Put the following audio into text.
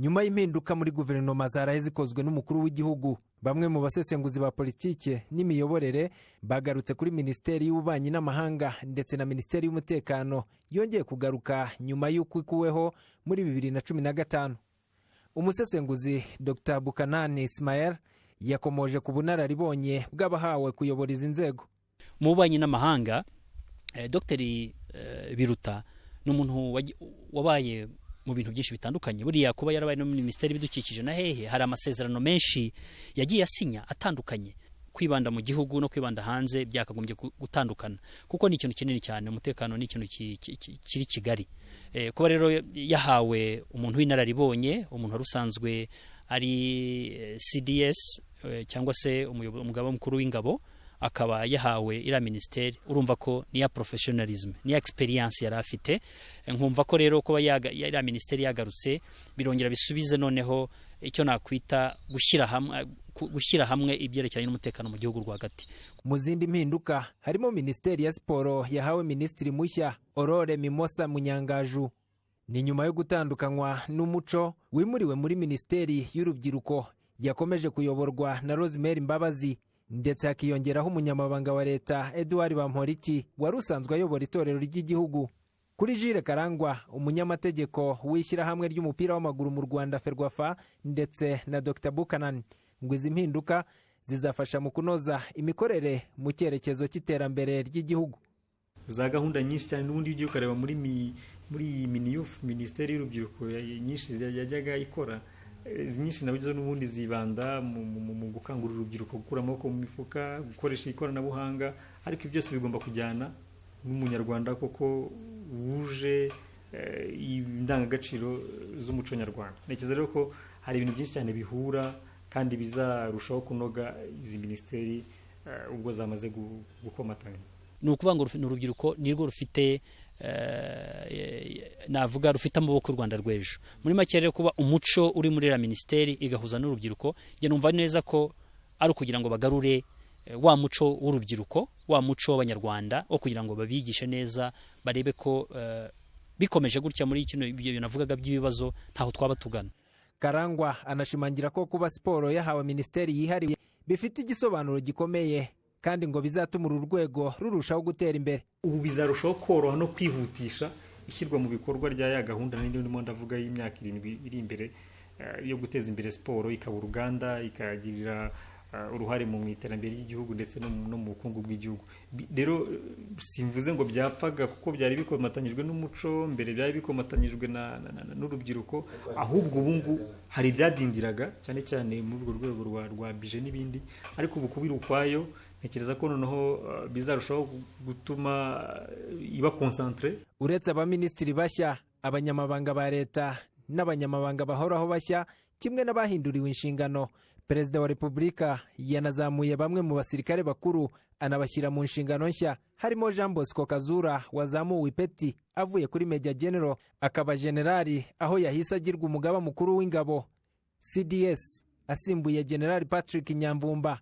Nyuma y'impinduka muri guverinoma zaraye zikozwe n'umukuru w'igihugu, bamwe mu basesenguzi ba politike n'imiyoborere bagarutse kuri Minisiteri y'Ububanyi n'Amahanga ndetse na Minisiteri y'Umutekano yongeye kugaruka nyuma y'uko ikuweho muri 2015. Umusesenguzi Dr. Bukanani Ismael yakomoje ku bunararibonye bw'abahawe kuyobora izi nzego. Mu bubanyi n'amahanga, Dr. Biruta n'umuntu wabaye mu bintu byinshi bitandukanye. Buriya kuba yarabaye no Minisiteri y'Ibidukikije na hehe hari amasezerano menshi yagiye asinya atandukanye. Kwibanda mu gihugu no kwibanda hanze byakagombye gutandukana, kuko ni ikintu kinini cyane. Umutekano ni ikintu kiri Kigali. Kuba rero yahawe umuntu w'inararibonye, umuntu warusanzwe ari CDS cyangwa se umugaba mukuru w'ingabo, akaba yahawe ira ministeri, urumva ko ni ya professionalism, ni ya experience yari afite. Nkumva ko rero kuba ira ministeri yagarutse birongera bisubize noneho icyo nakwita gushyira hamwe ibyerekeranye n'umutekano mu gihugu rwagati. Mu zindi mpinduka harimo Minisiteri ya Siporo yahawe Minisitiri mushya Aurore Mimosa Munyangaju. Ni nyuma yo gutandukanywa n'umuco wimuriwe muri Minisiteri y'Urubyiruko yakomeje kuyoborwa na Rosemary Mbabazi, ndetse hakiyongeraho umunyamabanga wa leta Edouard Bamporiki wari usanzwe ayobora itorero ry'igihugu. Kuri Jules Karangwa, umunyamategeko w'ishyirahamwe ry'umupira w'amaguru mu Rwanda Ferwafa, ndetse na Dr. Buchanan, ngo izi mpinduka zizafasha mu kunoza imikorere mu cyerekezo cy'iterambere ry'igihugu. Za gahunda nyinshi cyane n'ubundi ugiye ukareba muri Miniyuf, Minisiteri y'Urubyiruko nyinshi yajyaga ikora, nyinshi nabizo n'ubundi zibanda mu gukangurira urubyiruko gukura amaboko mu mifuka, gukoresha ikoranabuhanga, ariko byose bigomba kujyana n'umunyarwanda koko wuje indangagaciro z'umuco nyarwanda. Nekeza rero ko hari ibintu byinshi cyane bihura kandi bizarushaho kunoga izi ministeri ubwo zamaze gukomatanya. Ni ukuvuga ngo urubyiruko nirwo rufite navuga rufite amaboko y'u Rwanda rw'ejo. Muri make rero kuba umuco uri muri la ministeri igahuza n'urubyiruko, nge numva neza ko ari ukugira ngo bagarure wa muco w'urubyiruko, wa muco w'abanyarwanda, wo kugira ngo babigishe neza, barebe ko bikomeje gutya muri kino ibyo navugaga by'ibibazo ntaho twaba tugana. Karangwa anashimangira ko kuba siporo yahawe Minisiteri yihariye bifite igisobanuro gikomeye, kandi ngo bizatuma uru rwego rurushaho gutera imbere. Ubu bizarushaho koroha no kwihutisha ishyirwa mu bikorwa rya ya gahunda ndimo ndavuga y'imyaka 7 iri imbere yo guteza imbere siporo, ikaba uruganda, ikagirira uruhare mu iterambere ry'igihugu ndetse no mu bukungu bw'igihugu. Rero simvuze ngo byapfaga kuko byari bikomatanyijwe n'umuco, mbere byari bikomatanyijwe n'urubyiruko, ahubwo ubungu hari ibyadindiraga cyane cyane muri urwo rwego rwa bije n'ibindi, ariko ubu kubira ukwayo ntekereza ko noneho bizarushaho gutuma iba concentré. Uretse abaministiri bashya, abanyamabanga ba leta n'abanyamabanga bahoraho bashya, kimwe n'abahinduriwe inshingano, Perezida wa Repubulika yanazamuye bamwe mu basirikare bakuru anabashyira mu nshingano nshya, harimo Jean Bosco Kazura wazamuwe ipeti avuye kuri Major General akaba generali, aho yahise agirwa umugaba mukuru w'ingabo CDS asimbuye General Patrick Nyamvumba.